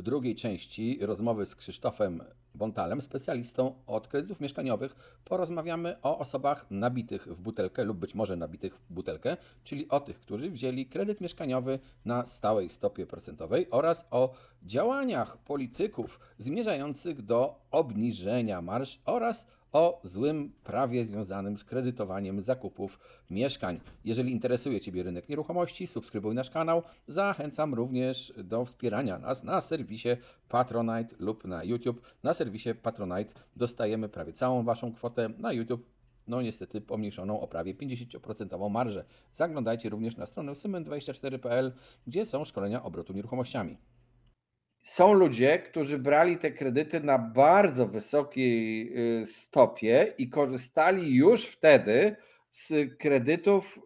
drugiej części rozmowy z Krzysztofem Bontalem, specjalistą od kredytów mieszkaniowych, porozmawiamy o osobach nabitych w butelkę lub być może nabitych w butelkę, czyli o tych, którzy wzięli kredyt mieszkaniowy na stałej stopie procentowej oraz o działaniach polityków zmierzających do obniżenia marż oraz o złym prawie związanym z kredytowaniem zakupów mieszkań. Jeżeli interesuje Ciebie rynek nieruchomości, subskrybuj nasz kanał. Zachęcam również do wspierania nas na serwisie Patronite lub na YouTube. Na serwisie Patronite dostajemy prawie całą Waszą kwotę, na YouTube no niestety pomniejszoną o prawie 50% marżę. Zaglądajcie również na stronę symen24.pl, gdzie są szkolenia obrotu nieruchomościami. Są ludzie, którzy brali te kredyty na bardzo wysokiej stopie i korzystali już wtedy z kredytów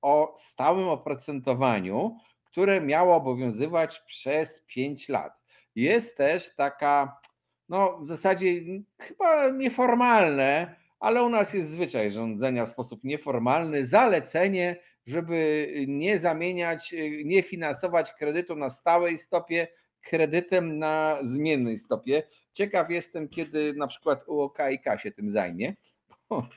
o stałym oprocentowaniu, które miało obowiązywać przez 5 lat. Jest też taka, no w zasadzie chyba nieformalne, ale u nas jest zwyczaj rządzenia w sposób nieformalny, zalecenie, żeby nie zamieniać, nie finansować kredytu na stałej stopie kredytem na zmiennej stopie. Ciekaw jestem, kiedy na przykład UOKiK się tym zajmie.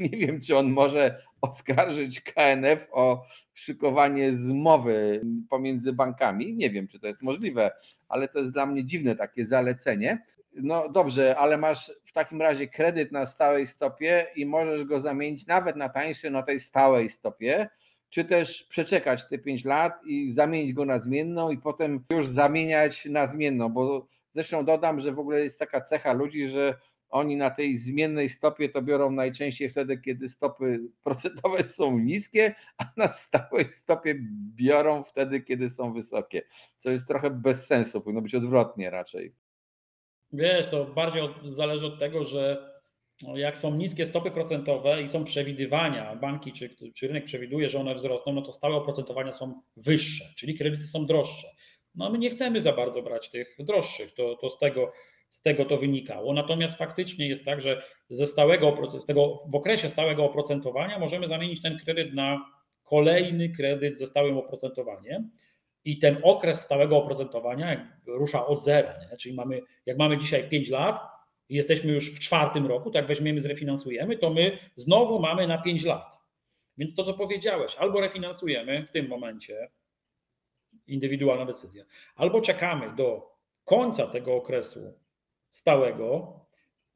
Nie wiem, czy on może oskarżyć KNF o szykowanie zmowy pomiędzy bankami. Nie wiem, czy to jest możliwe, ale to jest dla mnie dziwne takie zalecenie. No dobrze, ale masz w takim razie kredyt na stałej stopie i możesz go zamienić nawet na tańszy na tej stałej stopie, czy też przeczekać te 5 lat i zamienić go na zmienną i potem już zamieniać na zmienną, bo zresztą dodam, że w ogóle jest taka cecha ludzi, że oni na tej zmiennej stopie to biorą najczęściej wtedy, kiedy stopy procentowe są niskie, a na stałej stopie biorą wtedy, kiedy są wysokie, co jest trochę bez sensu, powinno być odwrotnie raczej. Wiesz, to bardziej zależy od tego, że jak są niskie stopy procentowe i są przewidywania, banki czy rynek przewiduje, że one wzrosną, no to stałe oprocentowania są wyższe, czyli kredyty są droższe. No my nie chcemy za bardzo brać tych droższych, to z tego to wynikało. Natomiast faktycznie jest tak, że w okresie stałego oprocentowania możemy zamienić ten kredyt na kolejny kredyt ze stałym oprocentowaniem. I ten okres stałego oprocentowania rusza od zera, nie? Czyli jak mamy dzisiaj 5 lat i jesteśmy już w 4. roku, to jak weźmiemy, zrefinansujemy, to my znowu mamy na 5 lat. Więc to, co powiedziałeś, albo refinansujemy w tym momencie, indywidualna decyzja, albo czekamy do końca tego okresu stałego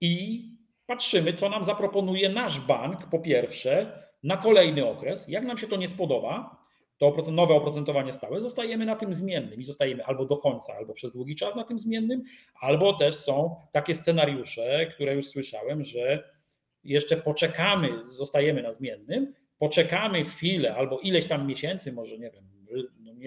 i patrzymy, co nam zaproponuje nasz bank, po pierwsze, na kolejny okres. Jak nam się to nie spodoba, to nowe oprocentowanie stałe, zostajemy na tym zmiennym i zostajemy albo do końca, albo przez długi czas na tym zmiennym, albo też są takie scenariusze, które już słyszałem, że jeszcze poczekamy, zostajemy na zmiennym, poczekamy chwilę albo ileś tam miesięcy, może nie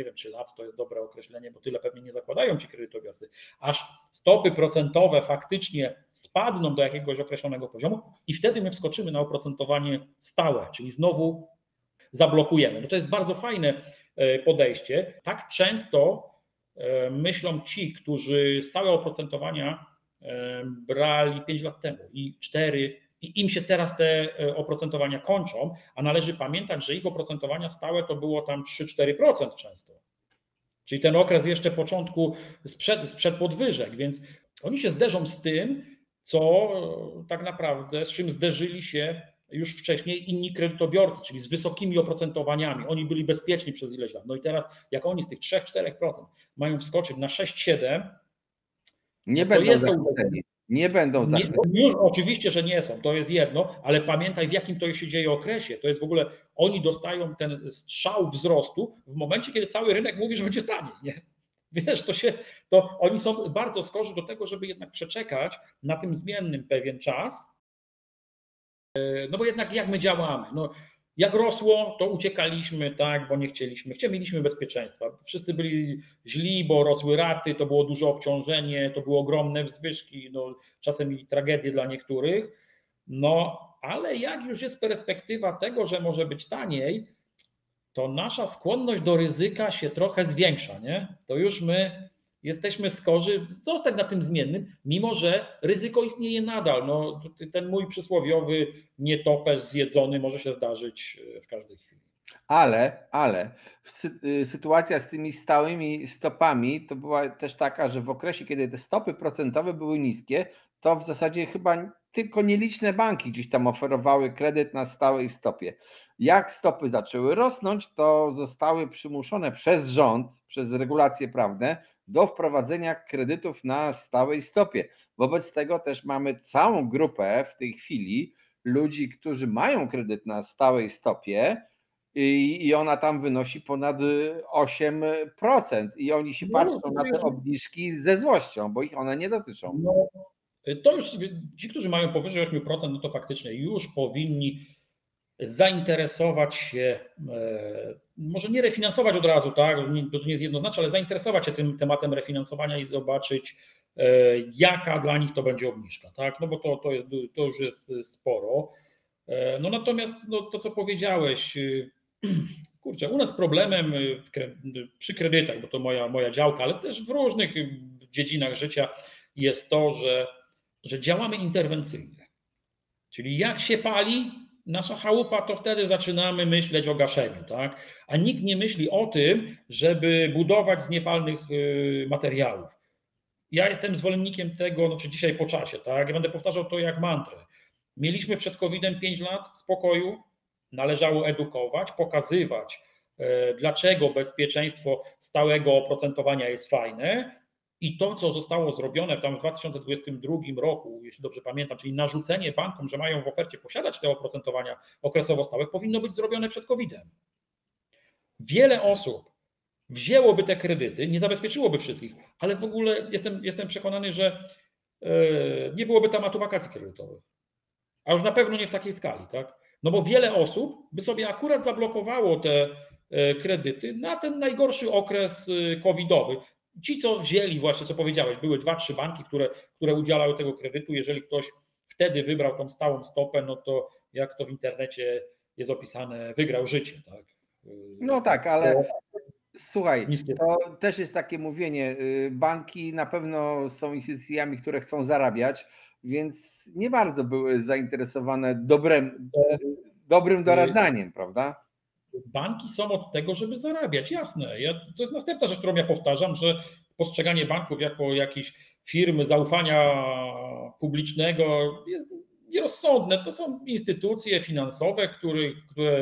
wiem, czy lat to jest dobre określenie, bo tyle pewnie nie zakładają ci kredytobiorcy, aż stopy procentowe faktycznie spadną do jakiegoś określonego poziomu i wtedy my wskoczymy na oprocentowanie stałe, czyli znowu zablokujemy. No to jest bardzo fajne podejście. Tak często myślą ci, którzy stałe oprocentowania brali 5 lat temu i 4 i im się teraz te oprocentowania kończą, a należy pamiętać, że ich oprocentowania stałe to było tam 3-4% często. Czyli ten okres jeszcze początku sprzed podwyżek, więc oni się zderzą z tym, co tak naprawdę, z czym zderzyli się już wcześniej inni kredytobiorcy, czyli z wysokimi oprocentowaniami. Oni byli bezpieczni przez ileś lat. No i teraz, jak oni z tych 3-4% mają wskoczyć na 6-7%, Nie to będą jest to zachwyceni. Nie będą zachwyceni. Już oczywiście, że nie są, to jest jedno, ale pamiętaj, w jakim to się dzieje okresie. To jest w ogóle, oni dostają ten strzał wzrostu w momencie, kiedy cały rynek mówi, że będzie taniej. Nie? Wiesz, to oni są bardzo skorzy do tego, żeby jednak przeczekać na tym zmiennym pewien czas. No bo jednak jak my działamy? No, jak rosło, to uciekaliśmy, tak, bo nie mieliśmy bezpieczeństwa. Wszyscy byli źli, bo rosły raty, to było duże obciążenie, to były ogromne wzwyżki, no, czasem i tragedie dla niektórych. No, ale jak już jest perspektywa tego, że może być taniej, to nasza skłonność do ryzyka się trochę zwiększa, nie? To już my jesteśmy skorzy zostać na tym zmiennym, mimo że ryzyko istnieje nadal. No, ten mój przysłowiowy nietoperz zjedzony może się zdarzyć w każdej chwili. Ale sytuacja z tymi stałymi stopami to była też taka, że w okresie, kiedy te stopy procentowe były niskie, to w zasadzie chyba tylko nieliczne banki gdzieś tam oferowały kredyt na stałej stopie. Jak stopy zaczęły rosnąć, to zostały przymuszone przez rząd, przez regulacje prawne do wprowadzenia kredytów na stałej stopie. Wobec tego też mamy całą grupę w tej chwili ludzi, którzy mają kredyt na stałej stopie, i ona tam wynosi ponad 8% i oni się No, patrzą na te obniżki ze złością, bo ich one nie dotyczą. no, to już ci, którzy mają powyżej 8%, no to faktycznie już powinni zainteresować się, może nie refinansować od razu, tak, bo to nie jest jednoznaczne, ale zainteresować się tym tematem refinansowania i zobaczyć, jaka dla nich to będzie obniżka, tak, no bo to już jest sporo. No natomiast no, to, co powiedziałeś, kurczę, u nas problemem przy kredytach, bo to moja działka, ale też w różnych dziedzinach życia jest to, że działamy interwencyjnie. Czyli jak się pali nasza chałupa, to wtedy zaczynamy myśleć o gaszeniu, tak? A nikt nie myśli o tym, żeby budować z niepalnych materiałów. Ja jestem zwolennikiem tego, znaczy dzisiaj po czasie, tak? Ja będę powtarzał to jak mantrę. Mieliśmy przed COVID-em 5 lat spokoju, należało edukować, pokazywać, dlaczego bezpieczeństwo stałego oprocentowania jest fajne. I to, co zostało zrobione tam w 2022 roku, jeśli dobrze pamiętam, czyli narzucenie bankom, że mają w ofercie posiadać te oprocentowania okresowo stałe, powinno być zrobione przed COVID-em. Wiele osób wzięłoby te kredyty, nie zabezpieczyłoby wszystkich, ale w ogóle jestem przekonany, że nie byłoby tematu wakacji kredytowych. A już na pewno nie w takiej skali, tak? No bo wiele osób by sobie akurat zablokowało te kredyty na ten najgorszy okres covidowy. Ci, co wzięli właśnie, co powiedziałeś, były 2-3 banki, które udzielały tego kredytu. Jeżeli ktoś wtedy wybrał tą stałą stopę, no to jak to w internecie jest opisane, wygrał życie, tak? No tak, ale słuchaj, Niskie. to też jest takie mówienie, banki na pewno są instytucjami, które chcą zarabiać, więc nie bardzo były zainteresowane dobrym doradzaniem, prawda? Banki są od tego, żeby zarabiać, jasne. To jest następna rzecz, którą ja powtarzam, że postrzeganie banków jako jakiejś firmy zaufania publicznego jest nierozsądne. To są instytucje finansowe, które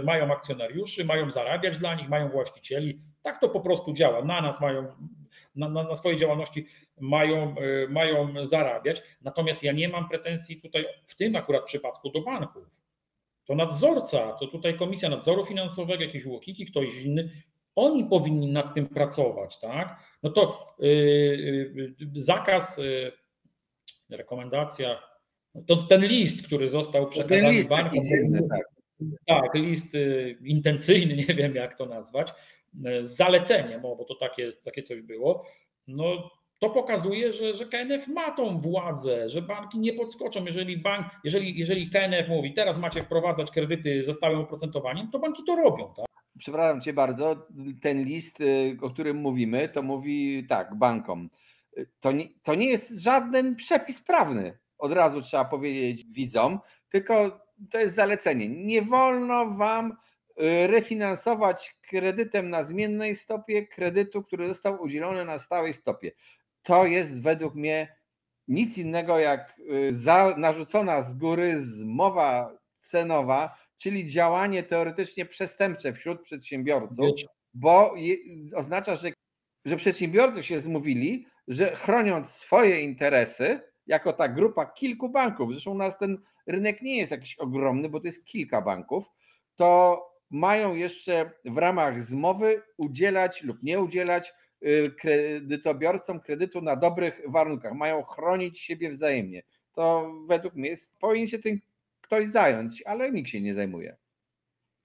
mają akcjonariuszy, mają zarabiać dla nich, mają właścicieli. Tak to po prostu działa. Na nas mają, na swojej działalności mają zarabiać. Natomiast ja nie mam pretensji tutaj w tym akurat przypadku do banków. To nadzorca, to tutaj Komisja Nadzoru Finansowego, jakieś UOKiK-i, ktoś inny, oni powinni nad tym pracować, tak? No to zakaz, rekomendacja, to ten list, który został Ten przekazany list taki bankom, dziwny, tak. tak, list intencyjny, nie wiem jak to nazwać, z zaleceniem, bo to takie coś było, no to pokazuje, że KNF ma tą władzę, że banki nie podskoczą. Jeżeli KNF mówi, teraz macie wprowadzać kredyty ze stałym oprocentowaniem, to banki to robią. Tak? Przepraszam cię bardzo, ten list, o którym mówimy, to mówi tak, bankom. To nie jest żaden przepis prawny, od razu trzeba powiedzieć widzom, tylko to jest zalecenie. Nie wolno wam refinansować kredytem na zmiennej stopie kredytu, który został udzielony na stałej stopie. To jest według mnie nic innego jak narzucona z góry zmowa cenowa, czyli działanie teoretycznie przestępcze wśród przedsiębiorców, bo oznacza, że przedsiębiorcy się zmówili, że chroniąc swoje interesy, jako ta grupa kilku banków, zresztą u nas ten rynek nie jest jakiś ogromny, bo to jest kilka banków, to mają jeszcze w ramach zmowy udzielać lub nie udzielać kredytobiorcom kredytu na dobrych warunkach. Mają chronić siebie wzajemnie. To według mnie powinien się tym ktoś zająć, ale nikt się nie zajmuje.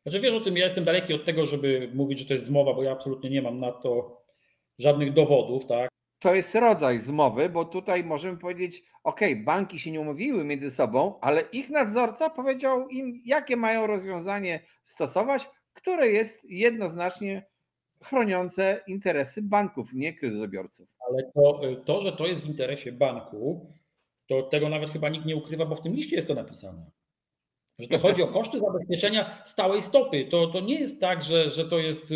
Znaczy wiesz o tym, ja jestem daleki od tego, żeby mówić, że to jest zmowa, bo ja absolutnie nie mam na to żadnych dowodów, tak? To jest rodzaj zmowy, bo tutaj możemy powiedzieć, ok, banki się nie umówiły między sobą, ale ich nadzorca powiedział im, jakie mają rozwiązanie stosować, które jest jednoznacznie chroniące interesy banków, nie kredytobiorców. Ale to, że to jest w interesie banku, to tego nawet chyba nikt nie ukrywa, bo w tym liście jest to napisane. Że to chodzi o koszty zabezpieczenia stałej stopy. To nie jest tak, że to jest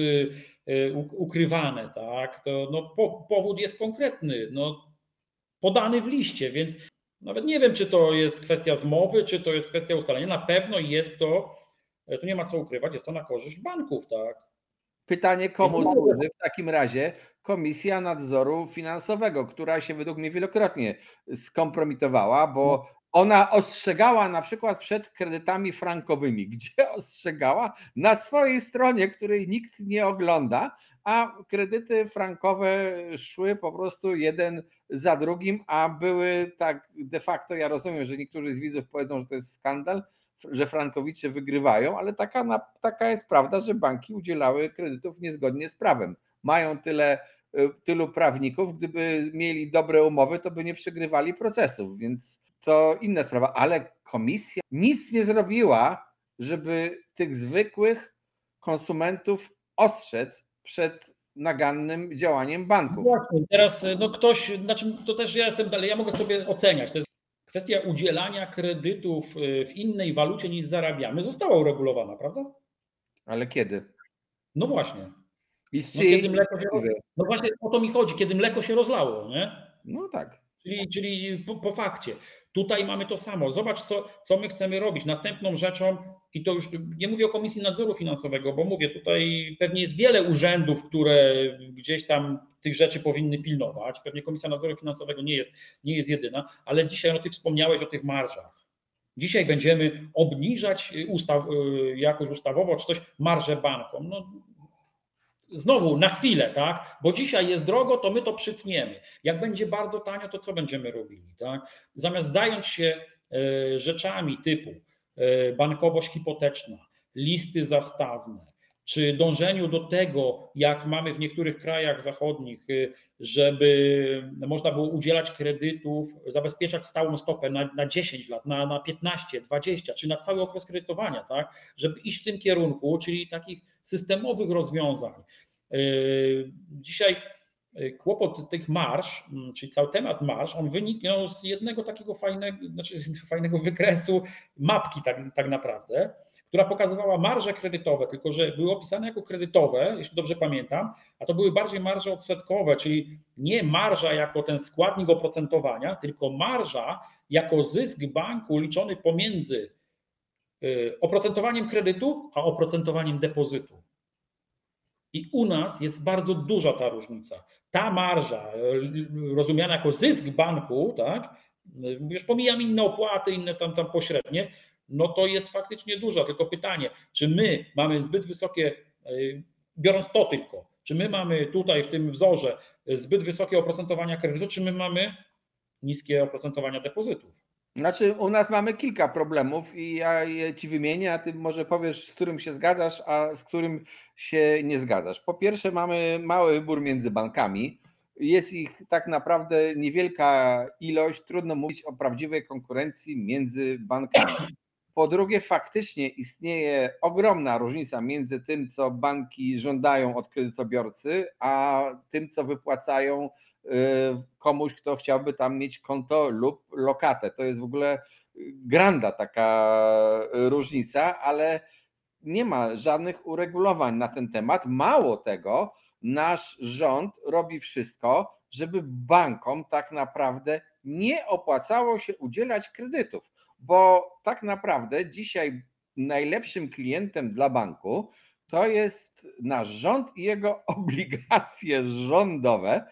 ukrywane, tak? To, no, powód jest konkretny, no, podany w liście, więc nawet nie wiem, czy to jest kwestia zmowy, czy to jest kwestia ustalenia. Na pewno jest to, tu nie ma co ukrywać, jest to na korzyść banków, tak? Pytanie, Więc komu służy w takim razie Komisja Nadzoru Finansowego, która się według mnie wielokrotnie skompromitowała, no, bo ona ostrzegała na przykład przed kredytami frankowymi. Gdzie ostrzegała? Na swojej stronie, której nikt nie ogląda, a kredyty frankowe szły po prostu jeden za drugim, a były tak de facto, ja rozumiem, że niektórzy z widzów powiedzą, że to jest skandal, że frankowicze wygrywają, ale taka jest prawda, że banki udzielały kredytów niezgodnie z prawem. Mają tylu prawników, gdyby mieli dobre umowy, to by nie przegrywali procesów, więc to inna sprawa, ale komisja nic nie zrobiła, żeby tych zwykłych konsumentów ostrzec przed nagannym działaniem banków. właśnie, teraz no ktoś, znaczy to też ja jestem dalej, ja mogę sobie oceniać. To jest kwestia udzielania kredytów w innej walucie niż zarabiamy, została uregulowana, prawda? Ale kiedy? No właśnie. I z No kiedy czyjej mleko się, inicjatywy? no właśnie o to mi chodzi, kiedy mleko się rozlało, nie? No tak. Czyli po fakcie. Tutaj mamy to samo. Zobacz, co my chcemy robić. Następną rzeczą, i to już nie mówię o Komisji Nadzoru Finansowego, bo mówię, tutaj pewnie jest wiele urzędów, które gdzieś tam tych rzeczy powinny pilnować. Pewnie Komisja Nadzoru Finansowego nie jest jedyna, ale dzisiaj, no ty wspomniałeś o tych marżach. Dzisiaj będziemy obniżać jakoś ustawowo czy coś marże bankom. No, znowu na chwilę, tak? Bo dzisiaj jest drogo, to my to przytniemy. Jak będzie bardzo tanio, to co będziemy robili, tak? Zamiast zająć się rzeczami typu bankowość hipoteczna, listy zastawne, czy dążeniu do tego, jak mamy w niektórych krajach zachodnich, żeby można było udzielać kredytów, zabezpieczać stałą stopę na 10 lat, na 15, 20, czy na cały okres kredytowania, tak? Żeby iść w tym kierunku, czyli takich systemowych rozwiązań. Dzisiaj kłopot tych marż, czyli cały temat marż, on wyniknął z jednego takiego fajnego wykresu mapki tak naprawdę, która pokazywała marże kredytowe, tylko że były opisane jako kredytowe, jeśli dobrze pamiętam, a to były bardziej marże odsetkowe, czyli nie marża jako ten składnik oprocentowania, tylko marża jako zysk banku liczony pomiędzy oprocentowaniem kredytu a oprocentowaniem depozytu. I u nas jest bardzo duża ta różnica. Ta marża, rozumiana jako zysk banku, tak, już pomijam inne opłaty, inne tam pośrednie, no to jest faktycznie duża. Tylko pytanie, czy my mamy zbyt wysokie, biorąc to tylko, czy my mamy tutaj w tym wzorze zbyt wysokie oprocentowania kredytu, czy my mamy niskie oprocentowania depozytów? Znaczy, u nas mamy kilka problemów i ja je ci wymienię, a ty może powiesz, z którym się zgadzasz, a z którym się nie zgadzasz. Po pierwsze, mamy mały wybór między bankami. Jest ich tak naprawdę niewielka ilość, trudno mówić o prawdziwej konkurencji między bankami. Po drugie, faktycznie istnieje ogromna różnica między tym, co banki żądają od kredytobiorcy, a tym, co wypłacają komuś, kto chciałby tam mieć konto lub lokatę. To jest w ogóle granda taka różnica, ale nie ma żadnych uregulowań na ten temat. Mało tego, nasz rząd robi wszystko, żeby bankom tak naprawdę nie opłacało się udzielać kredytów, bo tak naprawdę dzisiaj najlepszym klientem dla banku to jest nasz rząd i jego obligacje rządowe,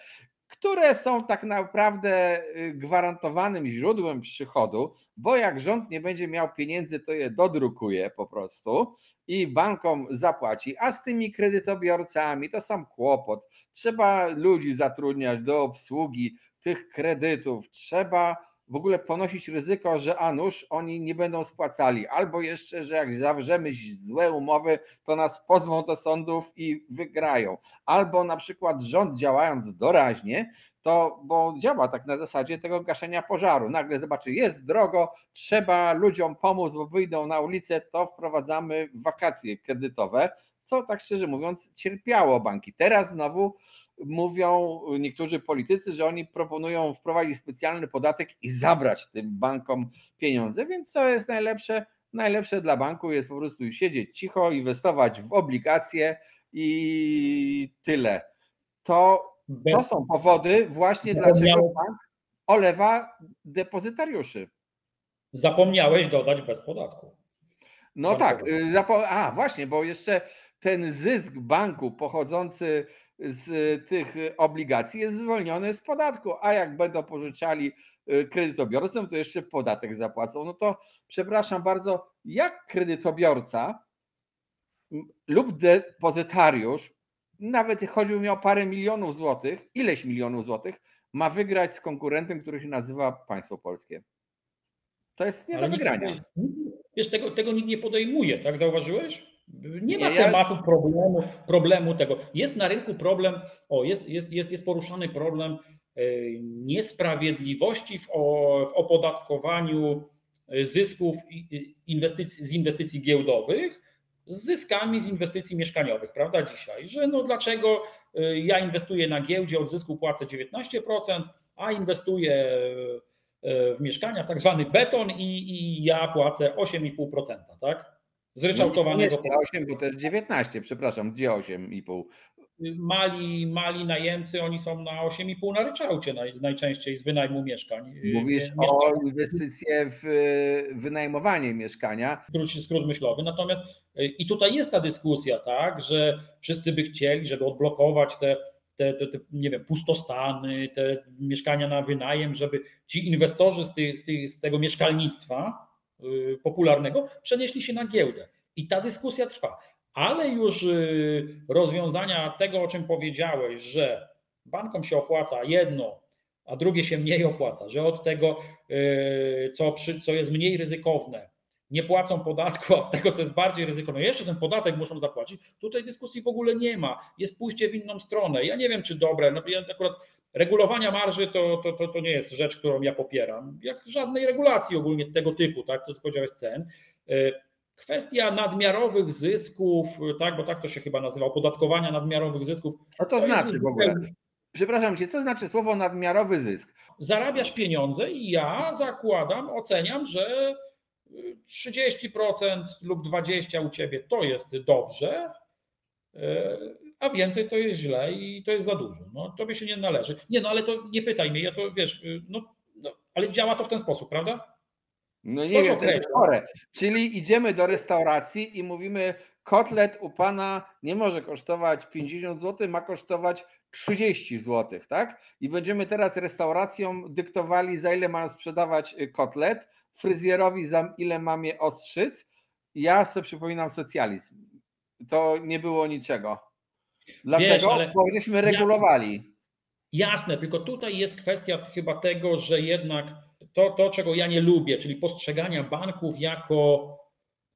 które są tak naprawdę gwarantowanym źródłem przychodu, bo jak rząd nie będzie miał pieniędzy, to je dodrukuje po prostu i bankom zapłaci, a z tymi kredytobiorcami to sam kłopot. Trzeba ludzi zatrudniać do obsługi tych kredytów, trzeba w ogóle ponosić ryzyko, że a nuż oni nie będą spłacali, albo jeszcze, że jak zawrzemy złe umowy, to nas pozwą do sądów i wygrają. Albo na przykład rząd, działając doraźnie, to bo działa tak na zasadzie tego gaszenia pożaru. Nagle zobaczy, jest drogo, trzeba ludziom pomóc, bo wyjdą na ulicę, to wprowadzamy wakacje kredytowe, co tak szczerze mówiąc cierpiało banki. Teraz znowu mówią niektórzy politycy, że oni proponują wprowadzić specjalny podatek i zabrać tym bankom pieniądze, więc co jest najlepsze? Najlepsze dla banku jest po prostu siedzieć cicho, inwestować w obligacje i tyle. To są powody właśnie, dlaczego bank olewa depozytariuszy. Zapomniałeś dodać bez podatku. No tak, właśnie, bo jeszcze ten zysk banku pochodzący z tych obligacji jest zwolniony z podatku, a jak będą pożyczali kredytobiorcom, to jeszcze podatek zapłacą. No to przepraszam bardzo, jak kredytobiorca lub depozytariusz, nawet choćby miał parę milionów złotych, ileś milionów złotych, ma wygrać z konkurentem, który się nazywa państwo polskie? To jest nie do wygrania. Wiesz, tego nikt nie podejmuje, tak? Zauważyłeś? Nie ma tematu problemu tego. Jest na rynku problem, jest poruszany problem niesprawiedliwości w opodatkowaniu zysków z inwestycji giełdowych z zyskami z inwestycji mieszkaniowych, prawda? Dzisiaj, że no dlaczego ja inwestuję na giełdzie, od zysku płacę 19%, a inwestuję w mieszkania, w tak zwany beton i ja płacę 8,5%, tak? Zryczałtowanego. No 8, bo też 19, przepraszam, gdzie 8,5? Mali najemcy, oni są na 8,5 na ryczałcie najczęściej z wynajmu mieszkań. Mówisz o inwestycje w wynajmowanie mieszkania. Skrót myślowy. Natomiast i tutaj jest ta dyskusja, tak, że wszyscy by chcieli, żeby odblokować te nie wiem, pustostany, te mieszkania na wynajem, żeby ci inwestorzy z tego mieszkalnictwa popularnego przenieśli się na giełdę. I ta dyskusja trwa. Ale już rozwiązania tego, o czym powiedziałeś, że bankom się opłaca jedno, a drugie się mniej opłaca, że od tego, co jest mniej ryzykowne, nie płacą podatku, a od tego, co jest bardziej ryzykowne, jeszcze ten podatek muszą zapłacić. Tutaj dyskusji w ogóle nie ma. Jest pójście w inną stronę. Ja nie wiem, czy dobre. No, ja akurat regulowania marży to nie jest rzecz, którą ja popieram. Jak żadnej regulacji ogólnie tego typu, tak, to co powiedziałeś, cen. Kwestia nadmiarowych zysków, tak, bo tak to się chyba nazywa, opodatkowania nadmiarowych zysków. Co to znaczy w ogóle? Przepraszam cię, co znaczy słowo nadmiarowy zysk? Zarabiasz pieniądze i ja zakładam, oceniam, że 30% lub 20% u ciebie to jest dobrze, a więcej to jest źle i to jest za dużo. No, tobie się nie należy. Nie, no ale to nie pytaj mnie, ja to wiesz, ale działa to w ten sposób, prawda? No nie wiem, to jest chore. Czyli idziemy do restauracji i mówimy, kotlet u pana nie może kosztować 50 zł, ma kosztować 30 zł, tak? I będziemy teraz restauracjom dyktowali, za ile mają sprzedawać kotlet, fryzjerowi za ile mam je ostrzyc. Ja sobie przypominam socjalizm. To nie było niczego. Dlaczego? Bo żeśmy regulowali. Jasne, tylko tutaj jest kwestia chyba tego, że jednak to, czego ja nie lubię, czyli postrzegania banków jako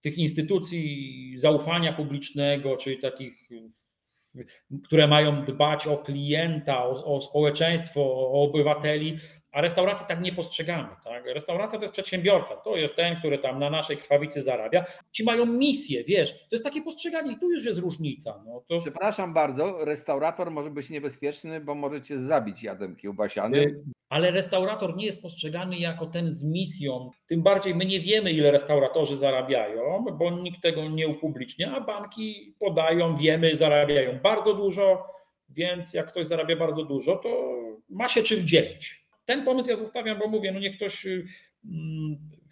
tych instytucji zaufania publicznego, czyli takich, które mają dbać o klienta, o społeczeństwo, o obywateli, a restauracji tak nie postrzegamy. Tak? Restauracja to jest przedsiębiorca, to jest ten, który tam na naszej krwawicy zarabia. Ci mają misję, wiesz, to jest takie postrzeganie i tu już jest różnica. No to... Przepraszam bardzo, restaurator może być niebezpieczny, bo możecie zabić jadem kiełbasianym. Ale restaurator nie jest postrzegany jako ten z misją. Tym bardziej my nie wiemy, ile restauratorzy zarabiają, bo nikt tego nie upublicznia, a banki podają, wiemy, zarabiają bardzo dużo, więc jak ktoś zarabia bardzo dużo, to ma się czym dzielić. Ten pomysł ja zostawiam, bo mówię, no niech ktoś,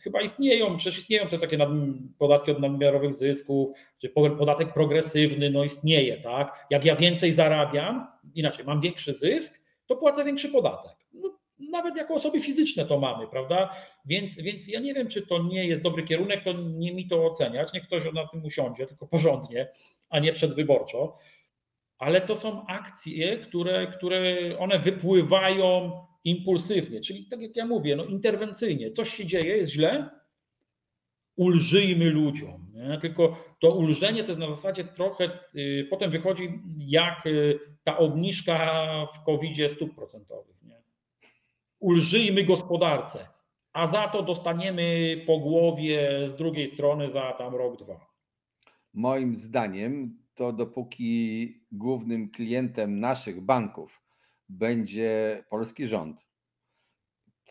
chyba przecież istnieją te takie podatki od nadmiarowych zysków, czy podatek progresywny, no istnieje, tak? Jak ja więcej zarabiam, inaczej, mam większy zysk, to płacę większy podatek. No, nawet jako osoby fizyczne to mamy, prawda? Więc ja nie wiem, czy to nie jest dobry kierunek, to nie mi to oceniać, niech ktoś na tym usiądzie, tylko porządnie, a nie przedwyborczo. Ale to są akcje, które one wypływają impulsywnie, czyli tak jak ja mówię, no interwencyjnie. Coś się dzieje, jest źle, ulżyjmy ludziom. Nie? Tylko to ulżenie to jest na zasadzie trochę, potem wychodzi jak ta obniżka w COVID-zie stóp procentowych. Nie? Ulżyjmy gospodarce, a za to dostaniemy po głowie z drugiej strony za tam rok, dwa. Moim zdaniem to dopóki głównym klientem naszych banków będzie polski rząd,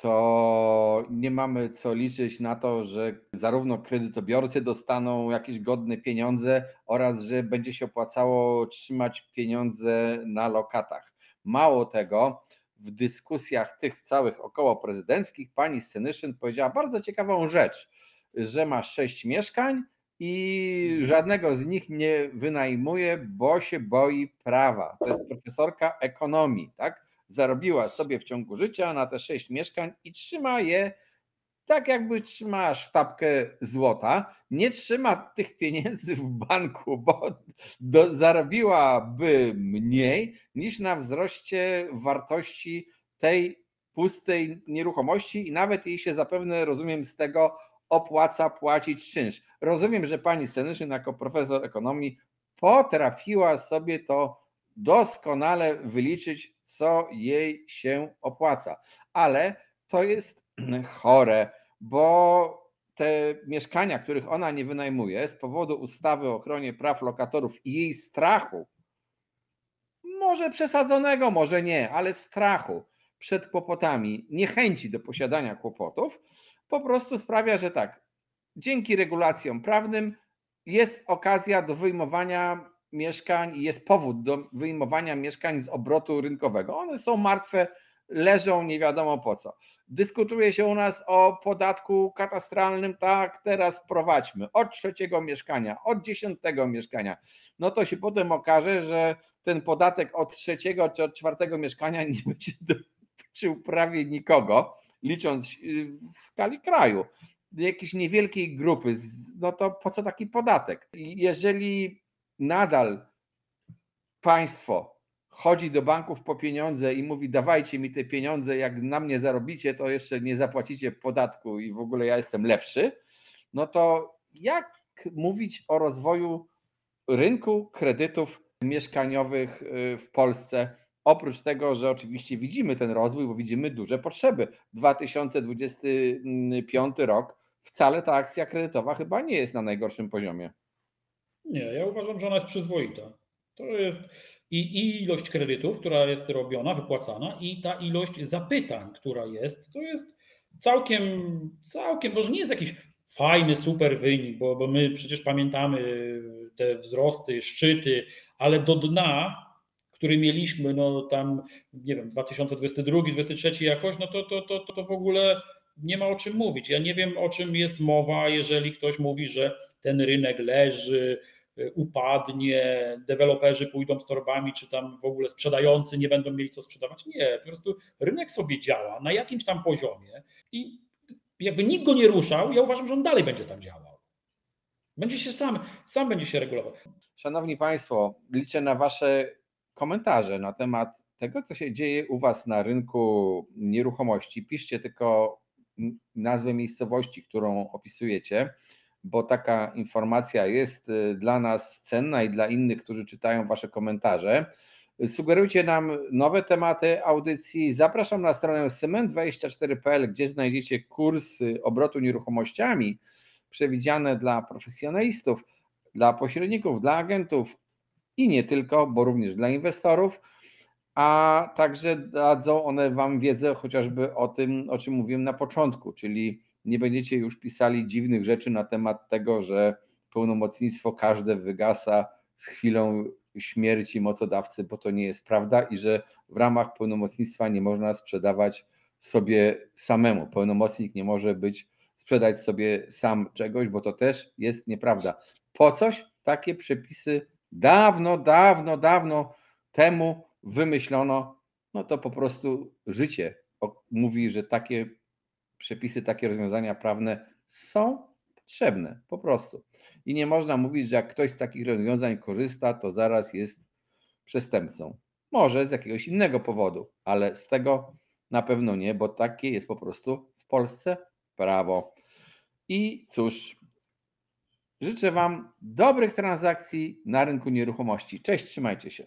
to nie mamy co liczyć na to, że zarówno kredytobiorcy dostaną jakieś godne pieniądze oraz że będzie się opłacało trzymać pieniądze na lokatach. Mało tego, w dyskusjach tych całych okołoprezydenckich pani Senyszyn powiedziała bardzo ciekawą rzecz, że ma 6 mieszkań i żadnego z nich nie wynajmuje, bo się boi prawa. To jest profesorka ekonomii, tak? Zarobiła sobie w ciągu życia na te 6 mieszkań i trzyma je tak, jakby trzymała sztabkę złota. Nie trzyma tych pieniędzy w banku, bo zarobiłaby mniej niż na wzroście wartości tej pustej nieruchomości i nawet jej się zapewne, rozumiem, z tego opłaca płacić czynsz. Rozumiem, że pani Senyszyn jako profesor ekonomii potrafiła sobie to doskonale wyliczyć, co jej się opłaca, ale to jest chore, bo te mieszkania, których ona nie wynajmuje z powodu ustawy o ochronie praw lokatorów i jej strachu, może przesadzonego, może nie, ale strachu przed kłopotami, niechęci do posiadania kłopotów, po prostu sprawia, że tak, dzięki regulacjom prawnym jest okazja do wyjmowania mieszkań i jest powód do wyjmowania mieszkań z obrotu rynkowego. One są martwe, leżą nie wiadomo po co. Dyskutuje się u nas o podatku katastralnym, tak, teraz prowadźmy od 3. mieszkania, od 10. mieszkania. No to się potem okaże, że ten podatek od 3. czy od 4. mieszkania nie będzie dotyczył prawie nikogo, licząc w skali kraju, jakiejś niewielkiej grupy, no to po co taki podatek? Jeżeli nadal państwo chodzi do banków po pieniądze i mówi dawajcie mi te pieniądze, jak na mnie zarobicie, to jeszcze nie zapłacicie podatku i w ogóle ja jestem lepszy, no to jak mówić o rozwoju rynku kredytów mieszkaniowych w Polsce? Oprócz tego, że oczywiście widzimy ten rozwój, bo widzimy duże potrzeby. 2025 rok, wcale ta akcja kredytowa chyba nie jest na najgorszym poziomie. Nie, ja uważam, że ona jest przyzwoita. To jest i ilość kredytów, która jest robiona, wypłacana, i ta ilość zapytań, która jest, to jest całkiem, może nie jest jakiś fajny, super wynik, bo my przecież pamiętamy te wzrosty, szczyty, ale do dna, który mieliśmy, no tam, nie wiem, 2022, 2023 jakoś, no to w ogóle nie ma o czym mówić. Ja nie wiem, o czym jest mowa, jeżeli ktoś mówi, że ten rynek leży, upadnie, deweloperzy pójdą z torbami, czy tam w ogóle sprzedający nie będą mieli co sprzedawać. Nie, po prostu rynek sobie działa na jakimś tam poziomie i jakby nikt go nie ruszał, ja uważam, że on dalej będzie tam działał. Będzie się sam będzie się regulował. Szanowni Państwo, liczę na Wasze komentarze na temat tego, co się dzieje u Was na rynku nieruchomości. Piszcie tylko nazwę miejscowości, którą opisujecie, bo taka informacja jest dla nas cenna i dla innych, którzy czytają Wasze komentarze. Sugerujcie nam nowe tematy audycji. Zapraszam na stronę cement24.pl, gdzie znajdziecie kursy obrotu nieruchomościami przewidziane dla profesjonalistów, dla pośredników, dla agentów i nie tylko, bo również dla inwestorów, a także dadzą one Wam wiedzę chociażby o tym, o czym mówiłem na początku, czyli nie będziecie już pisali dziwnych rzeczy na temat tego, że pełnomocnictwo każde wygasa z chwilą śmierci mocodawcy, bo to nie jest prawda i że w ramach pełnomocnictwa nie można sprzedawać sobie samemu. Pełnomocnik nie może sprzedać sobie sam czegoś, bo to też jest nieprawda. Po coś takie przepisy dawno temu wymyślono, no to po prostu życie mówi, że takie przepisy, takie rozwiązania prawne są potrzebne, po prostu. I nie można mówić, że jak ktoś z takich rozwiązań korzysta, to zaraz jest przestępcą. Może z jakiegoś innego powodu, ale z tego na pewno nie, bo takie jest po prostu w Polsce prawo. I cóż, życzę Wam dobrych transakcji na rynku nieruchomości. Cześć, trzymajcie się.